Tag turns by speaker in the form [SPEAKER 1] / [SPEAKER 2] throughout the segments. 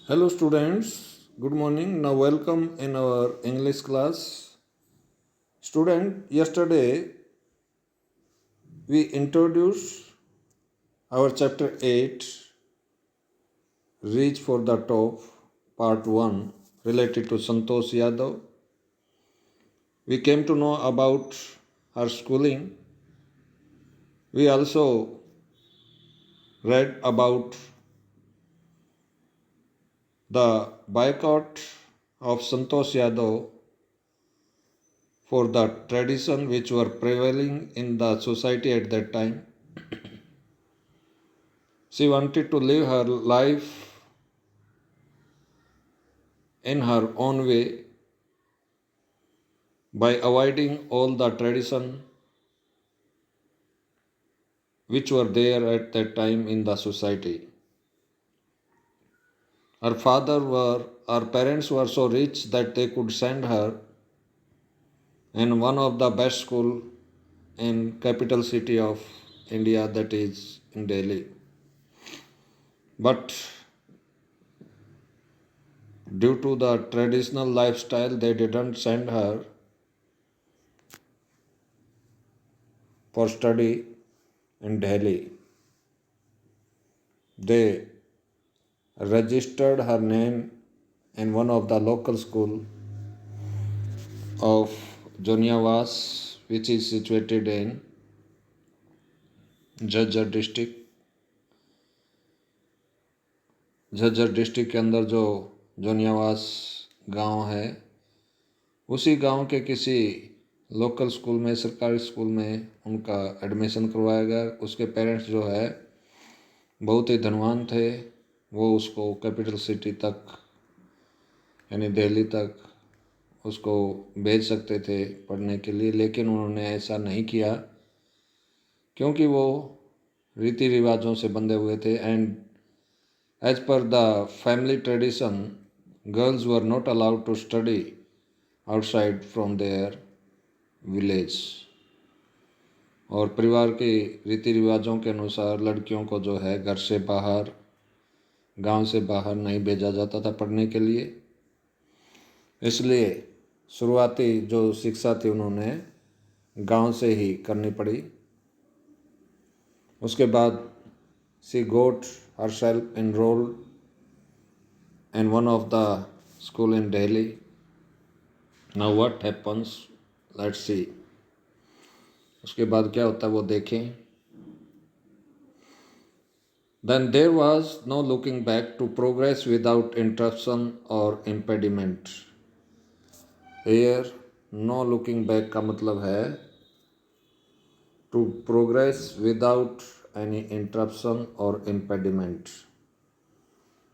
[SPEAKER 1] Hello students, good morning. Now welcome in our English class. Student, yesterday we introduced our chapter 8 Reach for the Top part 1 related to Santosh Yadav. We came to know about her schooling. We also read about the boycott of Santosh Yadav for the tradition which were prevailing in the society at that time. She wanted to live her life in her own way by avoiding all the tradition which were there at that time in the society. Her parents were so rich that they could send her in one of the best school in capital city of India, that is in Delhi. But due to the traditional lifestyle, they didn't send her for study in Delhi. They registered her name in one of the local school of Joniavas, which is situated in Jhajjar district के अंदर जो जोनियावास गांव है, उसी गांव के किसी local school में, सरकारी स्कूल में उनका एडमिशन करवाया गया। उसके पेरेंट्स जो है बहुत ही धनवान थे, वो उसको कैपिटल सिटी तक यानी दिल्ली तक उसको भेज सकते थे पढ़ने के लिए, लेकिन उन्होंने ऐसा नहीं किया क्योंकि वो रीति रिवाजों से बंधे हुए थे। And as per the family tradition, girls were not allowed to study outside from their village. और परिवार के रीति रिवाजों के अनुसार लड़कियों को जो है घर से बाहर, गांव से बाहर नहीं भेजा जाता था पढ़ने के लिए। इसलिए शुरुआती जो शिक्षा थी उन्होंने गांव से ही करनी पड़ी। उसके बाद she got herself enrolled in one of the school in Delhi. Now what happens? Let's see. उसके बाद क्या होता है वो देखें। Then there was no looking back to progress without interruption or impediment. Here no looking back का मतलब है to progress without any interruption or impediment,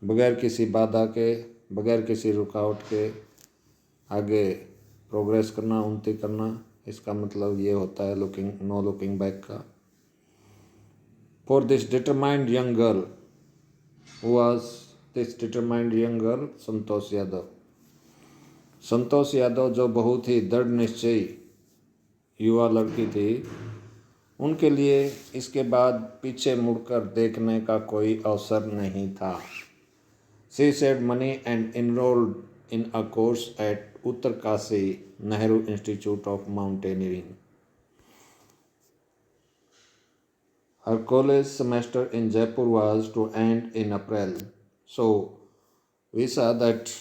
[SPEAKER 1] बगैर किसी बाधा के, बगैर किसी रुकावट के आगे प्रोग्रेस करना, उन्नति करना, इसका मतलब ये होता है नो लुकिंग बैक का। For this determined young girl, who was this determined young girl? Santosh Yadav. Santosh Yadav जो बहुत ही दृढ़ निश्चयी युवा लड़की थी, उनके लिए इसके बाद पीछे मुड़कर देखने का कोई अवसर नहीं था। She saved money and enrolled in a course at Uttarkasi Nehru Institute of Mountaineering. Her college semester in Jaipur was to end in April. So we saw that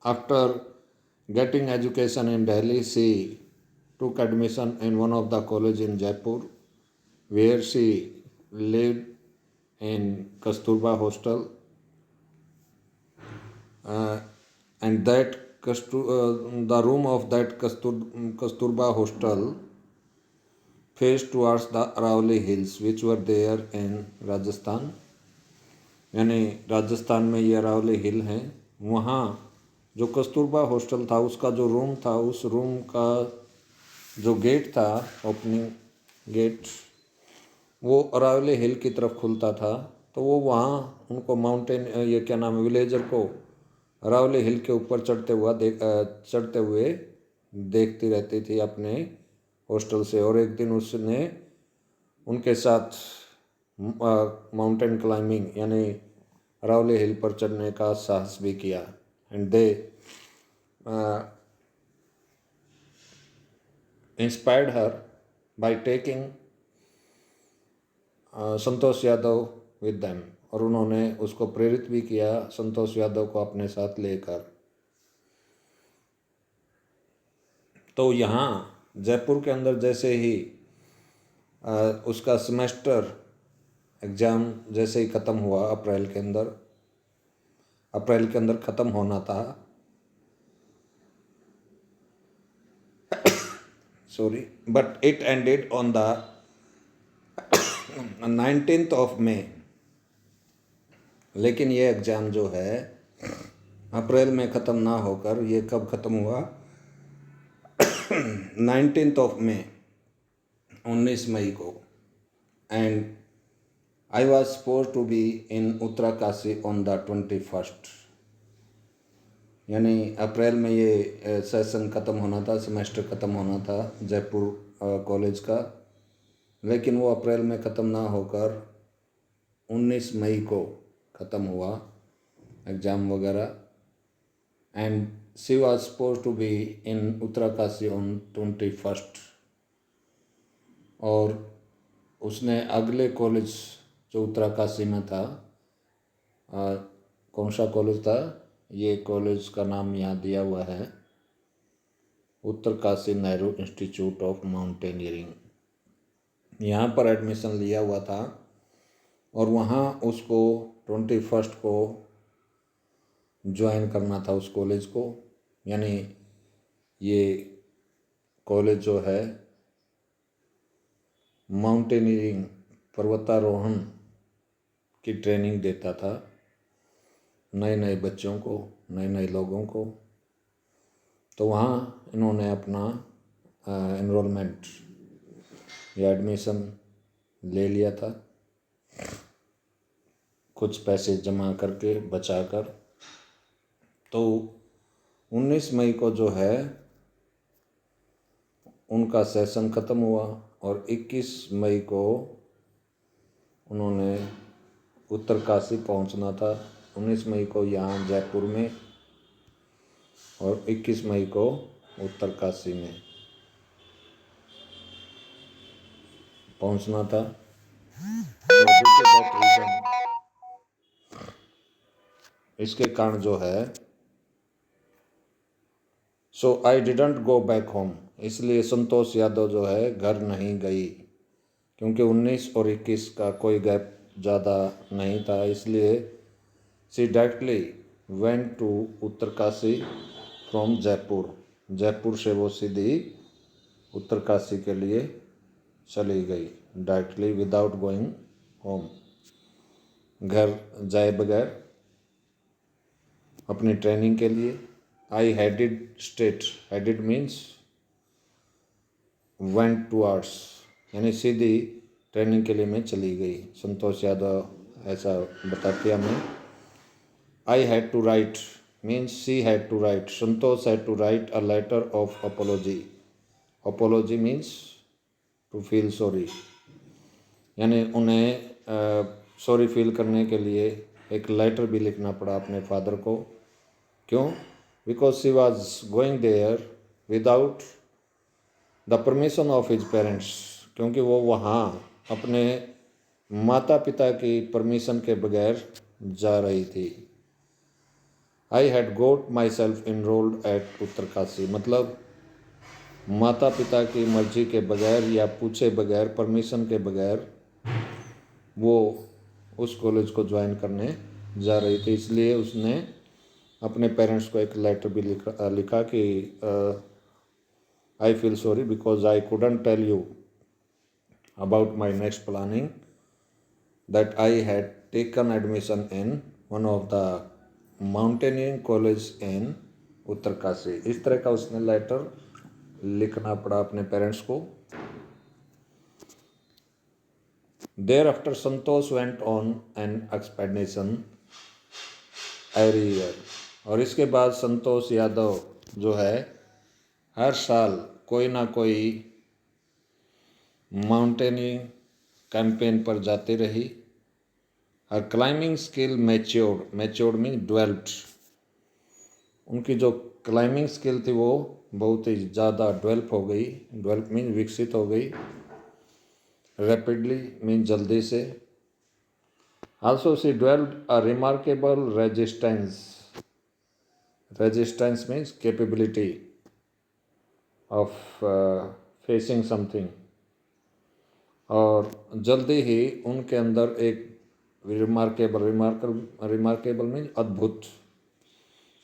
[SPEAKER 1] after getting education in Delhi, she took admission in one of the college in Jaipur, where she lived in Kasturba hostel. And that the room of that Kasturba hostel faced towards the Aravalli hills which were there in Rajasthan. यानी राजस्थान में ये अरावली हिल हैं। वहाँ जो Kasturba hostel था, उसका जो room था, उस रूम का जो गेट था, ओपनिंग गेट, वो अरावली हिल की तरफ खुलता था। तो वो वहाँ उनको माउंटेन, ये क्या नाम है, विलेजर को अरावली हिल के ऊपर चढ़ते हुए देखती रहती थी अपने हॉस्टल से। और एक दिन उसने उनके साथ माउंटेन क्लाइंबिंग यानी अरावली हिल पर चढ़ने का साहस भी किया। And they inspired her by taking Santosh Yadav with them, और उन्होंने उसको प्रेरित भी किया संतोष यादव को अपने साथ लेकर। तो यहाँ जयपुर के अंदर जैसे ही उसका सेमेस्टर एग्ज़ाम जैसे ही ख़त्म हुआ, अप्रैल के अंदर ख़त्म होना था, sorry, but it ended on the 19th of May। लेकिन ये एग्ज़ाम जो है अप्रैल में ख़त्म ना होकर ये कब ख़त्म हुआ, 19th of May, 19 मई को। And I was suppose to be in Uttarkashi on the 21st, यानी अप्रैल में ये सेशन ख़त्म होना था, सेमेस्टर ख़त्म होना था जयपुर कॉलेज का, लेकिन वो अप्रैल में ख़त्म ना होकर 19 मई को ख़त्म हुआ एग्ज़ाम वगैरह। And she was suppose to be in Uttarkashi on 21st, और उसने अगले कॉलेज जो उत्तराकाशी में था, कौन सा कॉलेज था, ये कॉलेज का नाम यहाँ दिया हुआ है, Uttarkashi Nehru institute of mountaineering, यहाँ पर एडमिशन लिया हुआ था। और वहाँ उसको 21st को ज्वाइन करना था उस कॉलेज को। यानी ये कॉलेज जो है माउंटेनियरिंग, पर्वतारोहण की ट्रेनिंग देता था नए नए बच्चों को, नए नए लोगों को। तो वहाँ इन्होंने अपना एनरोलमेंट या एडमिशन ले लिया था, कुछ पैसे जमा करके बचा कर। तो 19 मई को जो है उनका सेशन ख़त्म हुआ, और 21 मई को उन्होंने उत्तरकाशी पहुंचना था। 19 मई को यहाँ जयपुर में और 21 मई को उत्तरकाशी में पहुंचना था। इसके कारण जो है, so I didn't go back home, इसलिए संतोष यादव जो है घर नहीं गई, क्योंकि 19 और 21 का कोई गैप ज़्यादा नहीं था, इसलिए she directly went to Uttarkashi from Jaipur. Jaipur से वो सीधी उत्तरकाशी के लिए चली गई, डायरेक्टली विदाउट गोइंग होम, घर जाए बगैर अपनी ट्रेनिंग के लिए। I headed straight, headed means went towards, यानी सीधी ट्रेनिंग के लिए मैं चली गई। संतोष यादव ऐसा बताती हमें। I had to write means she had to write, Santosh had to write a letter of apology. Apology means to feel sorry, यानी उन्हें सॉरी फील करने के लिए एक लेटर भी लिखना पड़ा अपने फादर को। क्यों? Because she was going there without the permission of his parents, क्योंकि वो वहाँ अपने माता पिता की परमिशन के बगैर जा रही थी। I had got myself enrolled at Uttarkashi, मतलब माता पिता की मर्जी के बगैर या पूछे बगैर, परमिशन के बगैर वो उस कॉलेज को ज्वाइन करने जा रही थी। इसलिए उसने अपने पेरेंट्स को एक लेटर भी लिखा कि I feel sorry because I couldn't tell you about my next planning that I had taken admission in one of the mountaineering college in Uttarkashi. इस तरह का उसने लेटर लिखना पड़ा अपने पेरेंट्स को। Thereafter, Santosh went on an expedition every year, और इसके बाद संतोष यादव जो है हर साल कोई ना कोई माउंटेनियरिंग कैंपेन पर जाती रही। हर climbing skill matured means developed. उनकी जो क्लाइंबिंग स्किल थी वो बहुत ही ज़्यादा डेवलप हो गई। डेवलप मीन विकसित हो गई। रैपिडली मीन जल्दी से। Also she developed a remarkable resistance means capability of facing something. और जल्दी ही उनके अंदर एक रिमार्केबल मीन्स अद्भुत,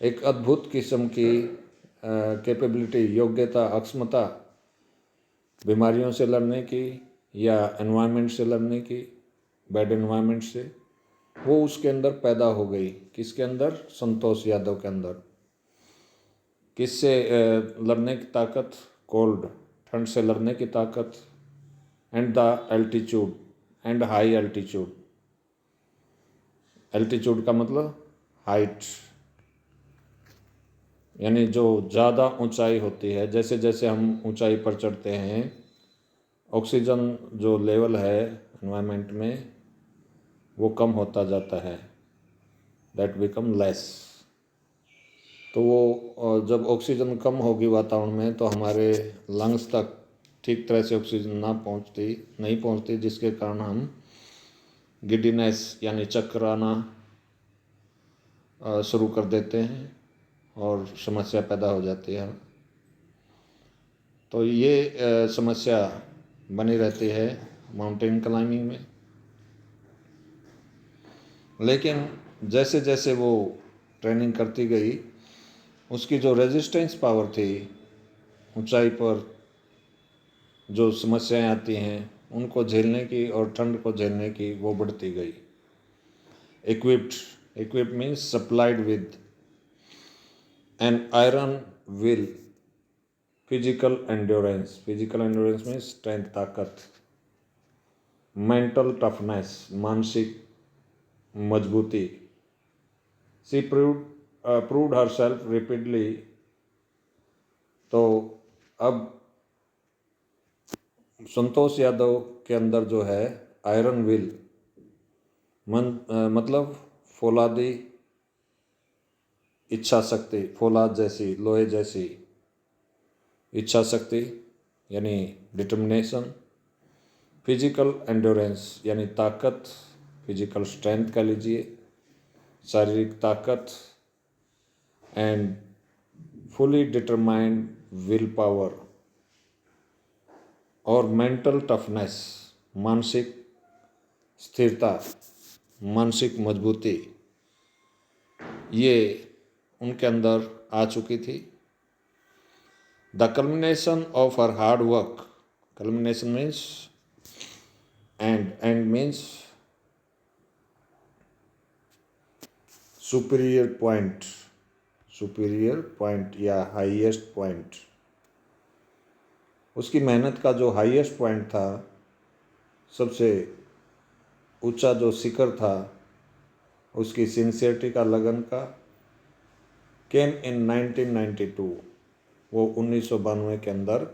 [SPEAKER 1] एक अद्भुत किस्म की कैपेबिलिटी, योग्यता, अक्षमता बीमारियों से लड़ने की या एनवायरनमेंट से लड़ने की, बैड एनवायरनमेंट से, वो उसके अंदर पैदा हो गई। किसके अंदर? संतोष यादव के अंदर। किससे लड़ने की ताकत? कोल्ड, ठंड से लड़ने की ताकत। And the altitude, and high altitude. Altitude का मतलब हाइट, यानी जो ज़्यादा ऊंचाई होती है। जैसे जैसे हम ऊंचाई पर चढ़ते हैं, ऑक्सीजन जो लेवल है एनवायरनमेंट में वो कम होता जाता है, दैट बिकम लेस। तो वो जब ऑक्सीजन कम होगी वातावरण में तो हमारे लंग्स तक ठीक तरह से ऑक्सीजन नहीं पहुंचती, जिसके कारण हम गिडीनेस यानी चक्राना शुरू कर देते हैं और समस्या पैदा हो जाती है। तो ये समस्या बनी रहती है माउंटेन क्लाइंबिंग में। लेकिन जैसे जैसे वो ट्रेनिंग करती गई, उसकी जो रेजिस्टेंस पावर थी, ऊंचाई पर जो समस्याएं आती हैं उनको झेलने की और ठंड को झेलने की, वो बढ़ती गई। Equipped means supplied with an iron will, physical endurance means strength, ताकत। मेंटल टफनेस, मानसिक मजबूती। She proved herself repeatedly। तो अब संतोष यादव के अंदर जो है आयरन विल, मतलब फौलादी इच्छा शक्ति, फौलाद जैसी, लोहे जैसी इच्छा शक्ति यानी डिटर्मिनेशन। फिजिकल एंड्योरेंस यानी ताकत, फिजिकल स्ट्रेंथ कह लीजिए, शारीरिक ताकत। And fully determined will power और मेंटल टफनेस, मानसिक स्थिरता, मानसिक मजबूती, ये उनके अंदर आ चुकी थी। The culmination of her hard work, culmination means and means superior point या हाईएस्ट पॉइंट। उसकी मेहनत का जो हाईएस्ट पॉइंट था, सबसे ऊंचा जो शिखर था उसकी सिंसियरिटी का, लगन का, केम इन 1992, वो 1992 के अंदर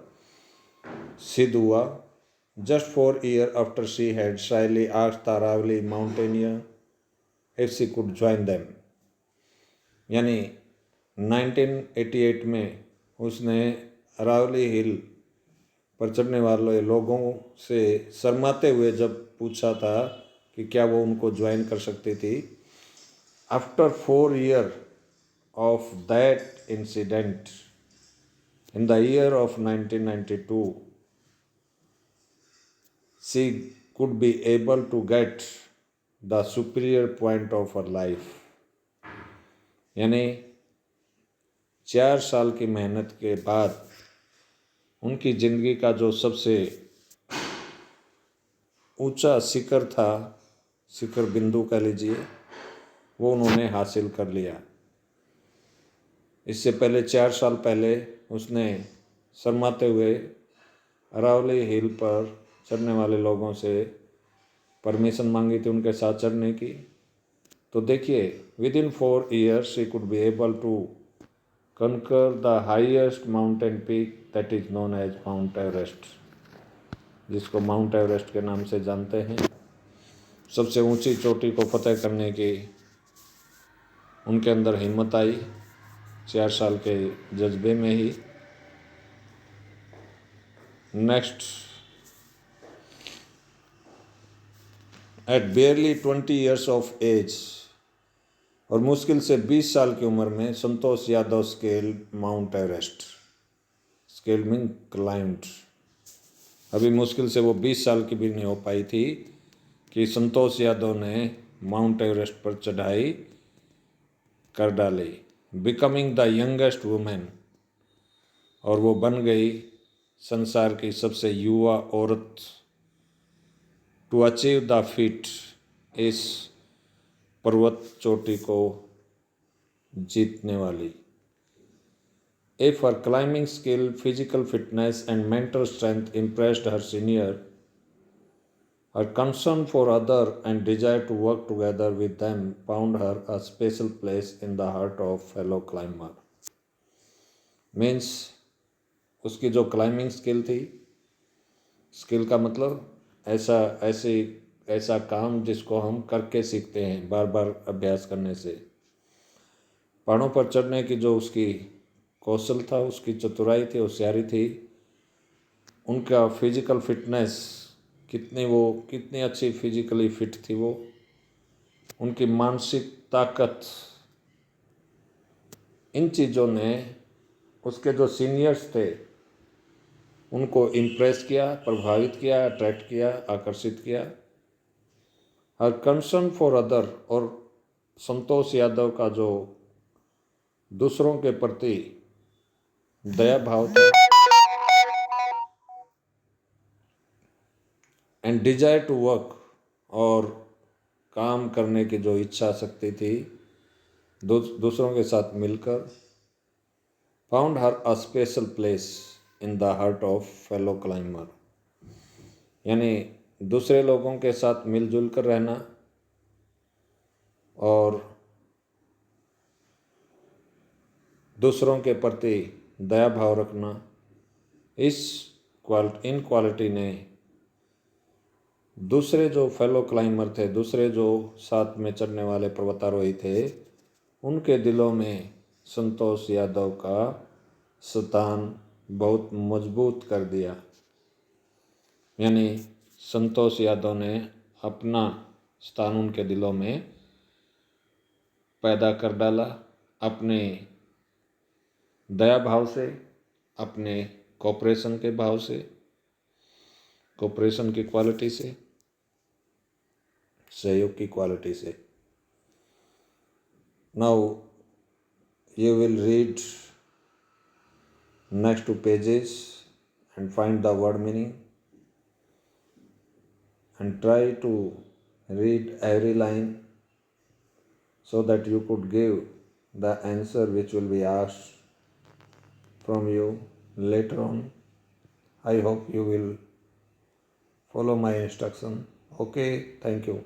[SPEAKER 1] सिद्ध हुआ। Just 4 years after she had shyly asked the Aravalli mountaineer if she could join them। यानी 1988 में उसने अरावली हिल पर चढ़ने वाले लोगों से शर्माते हुए जब पूछा था कि क्या वो उनको ज्वाइन कर सकती थी। After 4 years of that incident in the year of 1992, she could be able to get the superior point of her life। यानी 4 साल की मेहनत के बाद उनकी ज़िंदगी का जो सबसे ऊंचा शिखर था, शिखर बिंदु कह लीजिए, वो उन्होंने हासिल कर लिया। इससे पहले 4 साल पहले उसने शर्माते हुए अरावली हिल पर चढ़ने वाले लोगों से परमिशन मांगी थी उनके साथ चढ़ने की। तो देखिए, within 4 years she could be able to conquer the highest mountain peak that is known as Mount Everest, जिसको माउंट एवरेस्ट के नाम से जानते हैं। सबसे ऊंची चोटी को फतेह करने की उनके अंदर हिम्मत आई 4 साल के जज्बे में ही। Next, at barely 20 years of age, और मुश्किल से 20 साल की उम्र में Santosh Yadav scale Mount Everest. Scale mean climbed. अभी मुश्किल से वो 20 साल की भी नहीं हो पाई थी कि संतोष यादव ने माउंट एवरेस्ट पर चढ़ाई कर डाली, बिकमिंग द यंगेस्ट वुमेन, और वो बन गई संसार की सबसे युवा औरत टू अचीव द फीट, इस पर्वत चोटी को जीतने वाली। If her climbing skill, physical fitness, and mental strength impressed her senior, her concern for others and desire to work together with them found her a special place in the heart of fellow climber. Means उसकी जो climbing skill थी, skill का मतलब ऐसा काम जिसको हम करके सीखते हैं, बार बार अभ्यास करने से। पहाड़ों पर चढ़ने की जो उसकी कौशल था, उसकी चतुराई थी, होशियारी थी, उनका फिजिकल फिटनेस, कितनी अच्छी फिजिकली फिट थी वो, उनकी मानसिक ताकत, इन चीज़ों ने उसके जो सीनियर्स थे उनको इम्प्रेस किया, प्रभावित किया, अट्रैक्ट किया, आकर्षित किया। हर कंसर्न फॉर अदर, और संतोष यादव का जो दूसरों के प्रति दया भाव था, एंड डिजायर टू वर्क, और काम करने की जो इच्छा शक्ति थी दूसरों के साथ मिलकर, found her a special place in the heart of fellow climber, यानी दूसरे लोगों के साथ मिलजुल कर रहना और दूसरों के प्रति दया भाव रखना, इन क्वालिटी ने दूसरे जो फेलो क्लाइंबर थे, दूसरे जो साथ में चढ़ने वाले पर्वतारोही थे, उनके दिलों में संतोष यादव का स्थान बहुत मजबूत कर दिया। यानी संतोष यादव ने अपना स्थान उनके दिलों में पैदा कर डाला, अपने दया भाव से, अपने कोऑपरेशन के भाव से, कोऑपरेशन की क्वालिटी से, सहयोग की क्वालिटी से। Now you will read next 2 pages and find the word meaning and try to read every line so that you could give the answer which will be asked from you later on. I hope you will follow my instruction. Okay, thank you.